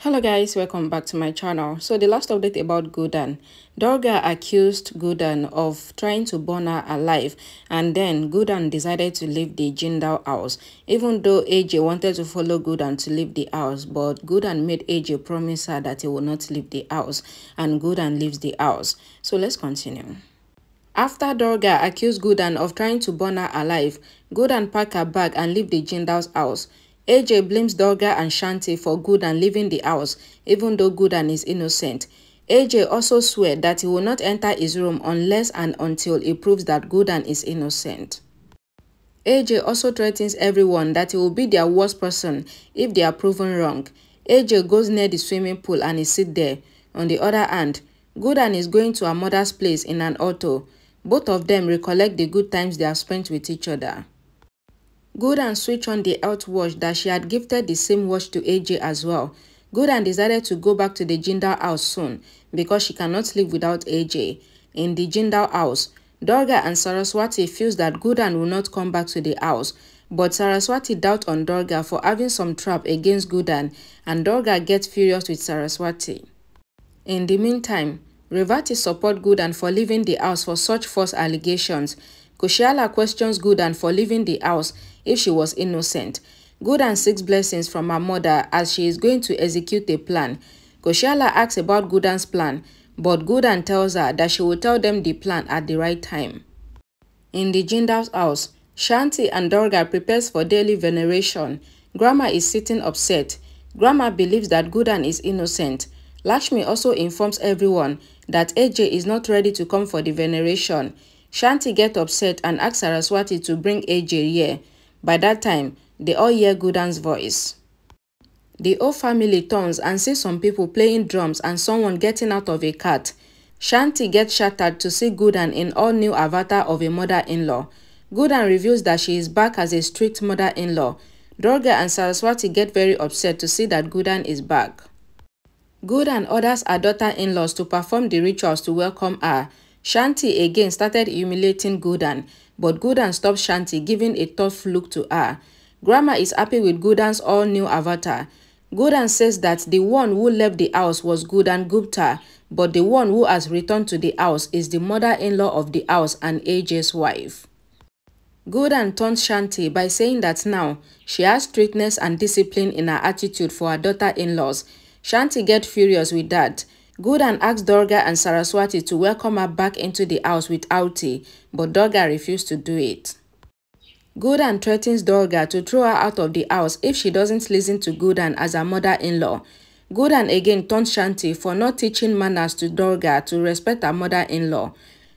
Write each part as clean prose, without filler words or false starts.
Hello guys, welcome back to my channel. So the last update about Guddan. Durga accused Guddan of trying to burn her alive, and then Guddan decided to leave the Jindal house. Even though AJ wanted to follow Guddan to leave the house, but Guddan made AJ promise her that he will not leave the house, and Guddan leaves the house. So let's continue. After Durga accused Guddan of trying to burn her alive, Guddan packed her bag and left the Jindal's house. AJ blames Durga and Shanti for Guddan leaving the house, even though Guddan is innocent. AJ also swear that he will not enter his room unless and until he proves that Guddan is innocent. AJ also threatens everyone that he will be their worst person if they are proven wrong. AJ goes near the swimming pool and he sits there. On the other hand, Guddan is going to her mother's place in an auto. Both of them recollect the good times they have spent with each other. Guddan switched on the health watch that she had gifted the same watch to AJ as well. Guddan decided to go back to the Jindal house soon because she cannot live without AJ. In the Jindal house, Durga and Saraswati feels that Guddan will not come back to the house, but Saraswati doubts on Durga for having some trap against Guddan, and Durga gets furious with Saraswati. In the meantime, Revati supports Guddan for leaving the house for such false allegations. Kushala questions Guddan for leaving the house if she was innocent. Guddan seeks blessings from her mother as she is going to execute a plan. Kushala asks about Guddan's plan, but Guddan tells her that she will tell them the plan at the right time. In the Jindal's house, Shanti and Durga prepares for daily veneration. Grandma is sitting upset. Grandma believes that Guddan is innocent. Lakshmi also informs everyone that AJ is not ready to come for the veneration. Shanti gets upset and asks Saraswati to bring AJ here. By that time, they all hear Guddan's voice. The whole family turns and sees some people playing drums and someone getting out of a cart. Shanti gets shattered to see Guddan in all-new avatar of a mother-in-law. Guddan reveals that she is back as a strict mother-in-law. Durga and Saraswati get very upset to see that Guddan is back. Guddan orders her daughter-in-laws to perform the rituals to welcome her. Shanti again started humiliating Guddan, but Guddan stops Shanti, giving a tough look to her. Grandma is happy with Guddan's all-new avatar. Guddan says that the one who left the house was Guddan Gupta, but the one who has returned to the house is the mother-in-law of the house and AJ's wife. Guddan taunts Shanti by saying that now she has strictness and discipline in her attitude for her daughter-in-laws. Shanti gets furious with that. Guddan asks Durga and Saraswati to welcome her back into the house without tea, but Durga refused to do it. Guddan threatens Durga to throw her out of the house if she doesn't listen to Guddan as her mother-in-law. Guddan again taunts Shanti for not teaching manners to Durga to respect her mother-in-law.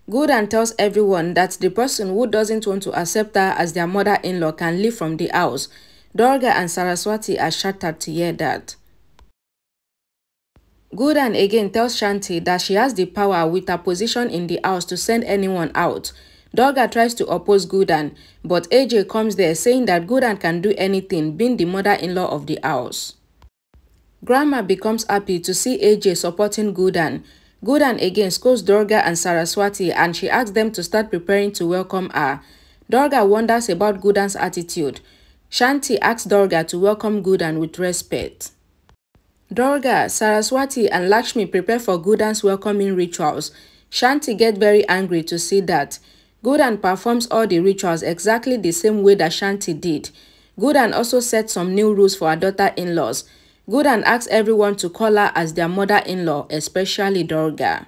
Guddan tells everyone that the person who doesn't want to accept her as their mother-in-law can leave from the house. Durga and Saraswati are shattered to hear that. Guddan again tells Shanti that she has the power with her position in the house to send anyone out. Durga tries to oppose Guddan, but AJ comes there saying that Guddan can do anything, being the mother-in-law of the house. Grandma becomes happy to see AJ supporting Guddan. Guddan again scolds Durga and Saraswati and she asks them to start preparing to welcome her. Durga wonders about Guddan's attitude. Shanti asks Durga to welcome Guddan with respect. Durga, Saraswati and Lakshmi prepare for Guddan's welcoming rituals. Shanti gets very angry to see that. Guddan performs all the rituals exactly the same way that Shanti did. Guddan also sets some new rules for her daughter-in-laws. Guddan asks everyone to call her as their mother-in-law, especially Durga.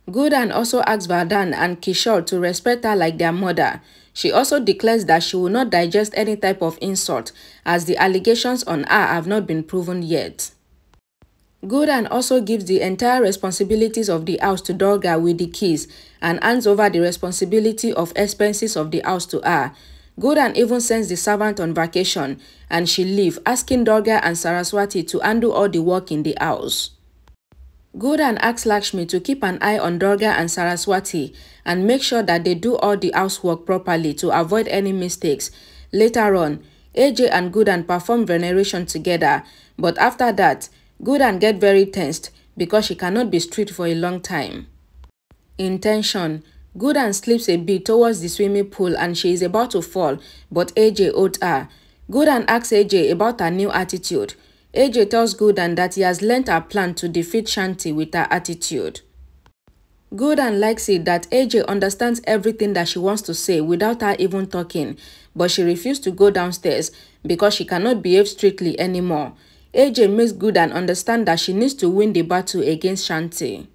Guddan also asks Vardhan and Kishore to respect her like their mother. She also declares that she will not digest any type of insult, as the allegations on her have not been proven yet. Guddan also gives the entire responsibilities of the house to Durga with the keys and hands over the responsibility of expenses of the house to her. Guddan even sends the servant on vacation and she leaves, asking Durga and Saraswati to handle all the work in the house. Guddan asks Lakshmi to keep an eye on Durga and Saraswati and make sure that they do all the housework properly to avoid any mistakes. Later on, AJ and Guddan perform veneration together, but after that, Guddan gets very tensed because she cannot be strict for a long time. In tension, Guddan slips a bit towards the swimming pool and she is about to fall, but AJ holds her. Guddan asks AJ about her new attitude. AJ tells Guddan that he has learnt her plan to defeat Shanti with her attitude. Guddan likes it that AJ understands everything that she wants to say without her even talking, but she refused to go downstairs because she cannot behave strictly anymore. AJ makes Guddan understand that she needs to win the battle against Shanti.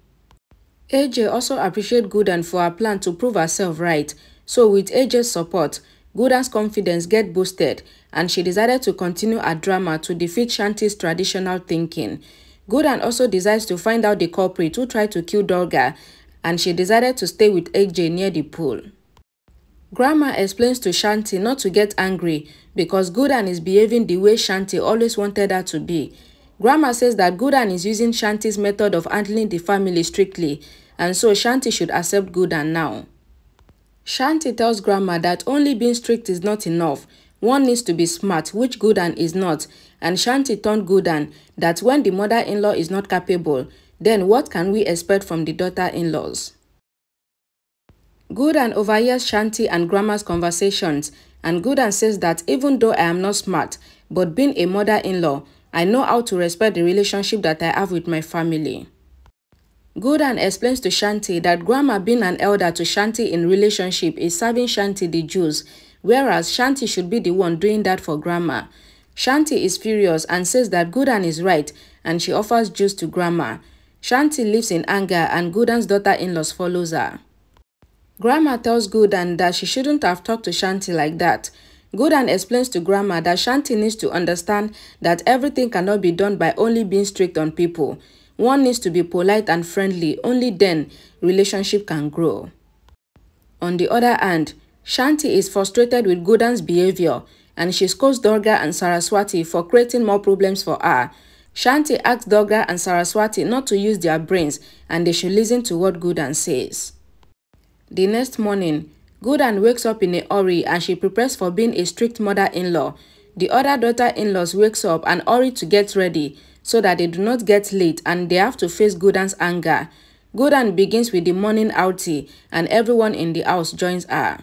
AJ also appreciates Guddan for her plan to prove herself right, so with AJ's support, Guddan's confidence gets boosted and she decided to continue her drama to defeat Shanti's traditional thinking. Guddan also decides to find out the culprit who tried to kill Durga, and she decided to stay with AJ near the pool. Grandma explains to Shanti not to get angry because Guddan is behaving the way Shanti always wanted her to be. Grandma says that Guddan is using Shanti's method of handling the family strictly, and so Shanti should accept Guddan now. Shanti tells Grandma that only being strict is not enough. One needs to be smart, which Guddan is not, and Shanti told Guddan that when the mother-in-law is not capable, then what can we expect from the daughter-in-laws? Guddan overhears Shanti and Grandma's conversations, and Guddan says that even though I am not smart, but being a mother-in-law, I know how to respect the relationship that I have with my family. Guddan explains to Shanti that Grandma being an elder to Shanti in relationship is serving Shanti the juice, whereas Shanti should be the one doing that for Grandma. Shanti is furious and says that Guddan is right, and she offers juice to Grandma. Shanti lives in anger and Guddan's daughter-in-laws follows her. Grandma tells Guddan that she shouldn't have talked to Shanti like that. Guddan explains to Grandma that Shanti needs to understand that everything cannot be done by only being strict on people. One needs to be polite and friendly, only then relationship can grow. On the other hand, Shanti is frustrated with Guddan's behavior and she scolds Durga and Saraswati for creating more problems for her. Shanti asks Durga and Saraswati not to use their brains and they should listen to what Guddan says. The next morning, Guddan wakes up in a hurry and she prepares for being a strict mother-in-law. The other daughter-in-laws wakes up and hurry to get ready so that they do not get late and they have to face Guddan's anger. Guddan begins with the morning outing and everyone in the house joins her.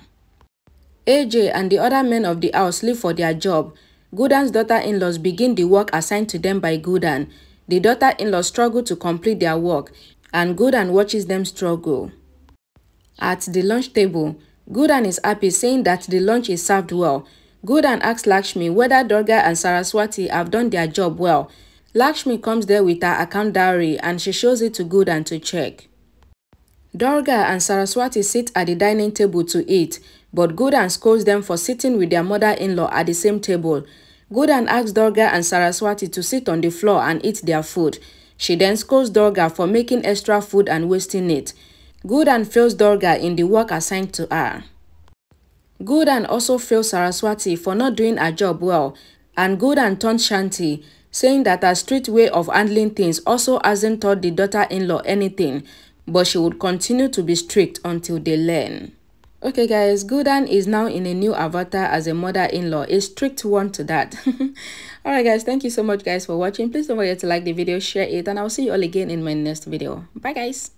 AJ and the other men of the house leave for their job. Guddan's daughter-in-laws begin the work assigned to them by Guddan. The daughter-in-laws struggle to complete their work and Guddan watches them struggle. At the lunch table, Guddan is happy saying that the lunch is served well. Guddan asks Lakshmi whether Durga and Saraswati have done their job well. Lakshmi comes there with her account diary and she shows it to Guddan to check. Durga and Saraswati sit at the dining table to eat, but Guddan scolds them for sitting with their mother-in-law at the same table. Guddan asks Durga and Saraswati to sit on the floor and eat their food. She then scolds Durga for making extra food and wasting it. Guddan fails Durga in the work assigned to her. Guddan also fails Saraswati for not doing her job well, and Guddan taunts Shanti, saying that her strict way of handling things also hasn't taught the daughter-in-law anything, but she would continue to be strict until they learn. Okay guys, Guddan is now in a new avatar as a mother-in-law, a strict one to that. Alright guys, thank you so much guys for watching. Please don't forget to like the video, share it, and I'll see you all again in my next video. Bye guys.